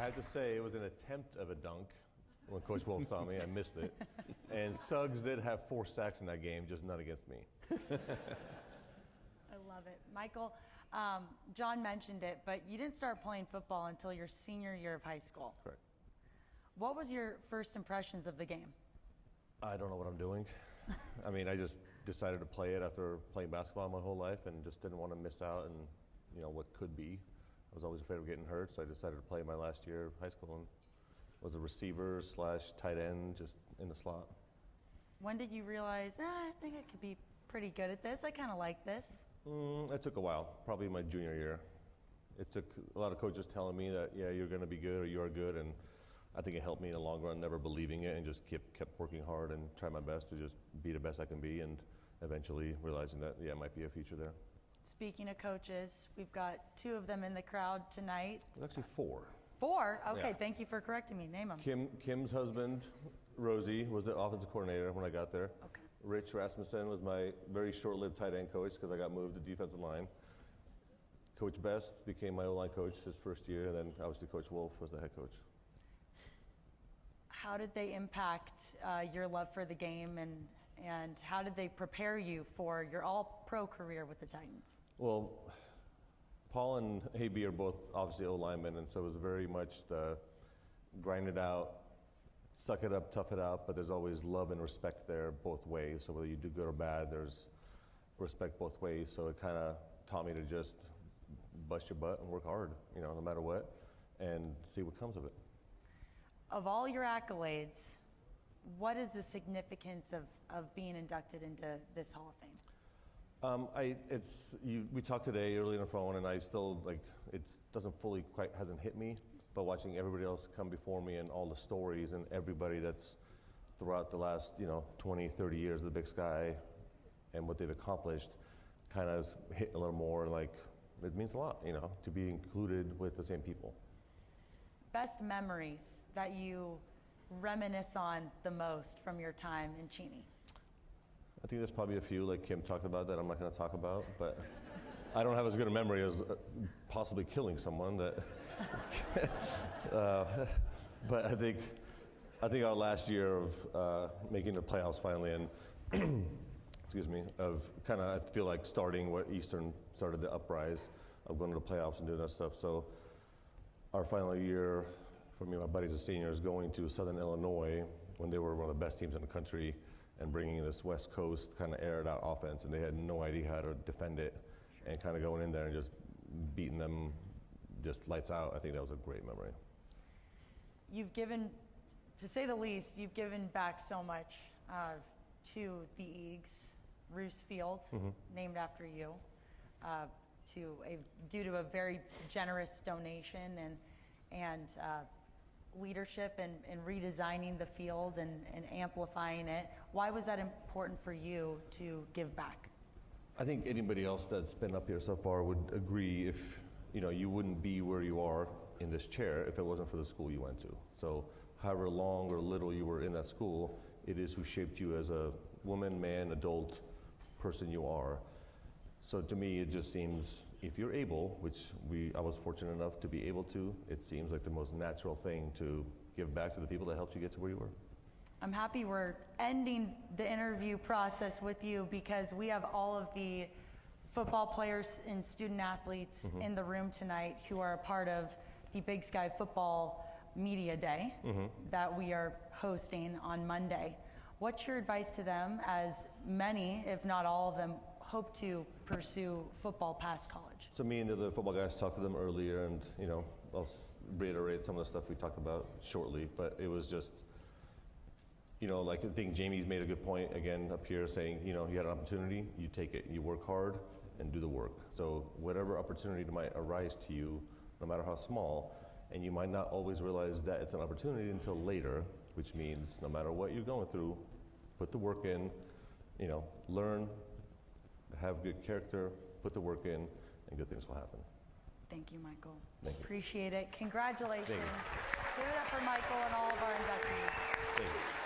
have to say it was an attempt of a dunk. When Coach Wolf saw me, I missed it. And Suggs did have 4 sacks in that game, just not against me. I love it. Michael, John mentioned it, but you didn't start playing football until your senior year of high school. Correct. What was your first impressions of the game? I don't know what I'm doing. I mean, I just decided to play it after playing basketball my whole life and just didn't want to miss out and, what could be. I was always afraid of getting hurt, so I decided to play my last year of high school and was a receiver / tight end, just in the slot. When did you realize, I think I could be pretty good at this? I kind of like this. It took a while, probably my junior year. It took a lot of coaches telling me that, yeah, you're going to be good or you are good, and I think it helped me in the long run, never believing it, and just kept working hard and trying my best to just be the best I can be, and eventually realizing that, yeah, it might be a future there. Speaking of coaches, we've got 2 of them in the crowd tonight. There's actually 4. 4? Okay, Yeah. Thank you for correcting me. Name them. Kim's husband, Rosie, was the offensive coordinator when I got there. Okay. Rich Rasmussen was my very short-lived tight end coach because I got moved to defensive line. Coach Best became my O-line coach his first year, and then obviously Coach Wolf was the head coach. How did they impact your love for the game, and how did they prepare you for your all-pro career with the Titans? Well, Paul and AB are both obviously O-linemen, and so it was very much the grind it out, suck it up, tough it out, but there's always love and respect there both ways. So whether you do good or bad, there's respect both ways. So it kind of taught me to just bust your butt and work hard, no matter what, and see what comes of it. Of all your accolades, what is the significance of being inducted into this Hall of Fame? We talked today early on the phone, and I still, it hasn't hit me, but watching everybody else come before me and all the stories and everybody that's throughout the last, 20, 30 years of the Big Sky and what they've accomplished kind of has hit a little more, it means a lot, to be included with the same people. Best memories that you reminisce on the most from your time in Cheney? I think there's probably a few, like Kim talked about, that I'm not going to talk about, but I don't have as good a memory as possibly killing someone. But I think our last year of making the playoffs finally, and excuse me, of kind of, I feel like starting what Eastern started the uprise of going to the playoffs and doing that stuff. So our final year for me and my buddies as seniors going to Southern Illinois when they were one of the best teams in the country and bringing this West Coast kind of aired out offense, and they had no idea how to defend it, and kind of going in there and just beating them just lights out. I think that was a great memory. You've given, to say the least, you've given back so much to the Eags, Roos Field, named after you, due to a very generous donation and leadership and redesigning the field and amplifying it. Why was that important for you to give back? I think anybody else that's been up here so far would agree if, you wouldn't be where you are in this chair if it wasn't for the school you went to. So however long or little you were in that school, it is who shaped you as a woman, man, adult person you are. So to me, it just seems, if you're able, which I was fortunate enough to be able to, it seems like the most natural thing to give back to the people that helped you get to where you were. I'm happy we're ending the interview process with you because we have all of the football players and student athletes in the room tonight who are a part of the Big Sky Football Media Day that we are hosting on Monday. What's your advice to them, as many, if not all of them, hope to pursue football past college? So me and the football guys talked to them earlier, and I'll reiterate some of the stuff we talked about shortly, but it was just, I think Jamie's made a good point again up here saying, you had an opportunity, you take it, you work hard and do the work. So whatever opportunity might arise to you, no matter how small, and you might not always realize that it's an opportunity until later, which means no matter what you're going through, put the work in, learn, have good character, put the work in, and good things will happen. Thank you, Michael. Thank you. Appreciate it. Congratulations. Thank you. Give it up for Michael and all of our inductees. Thank you.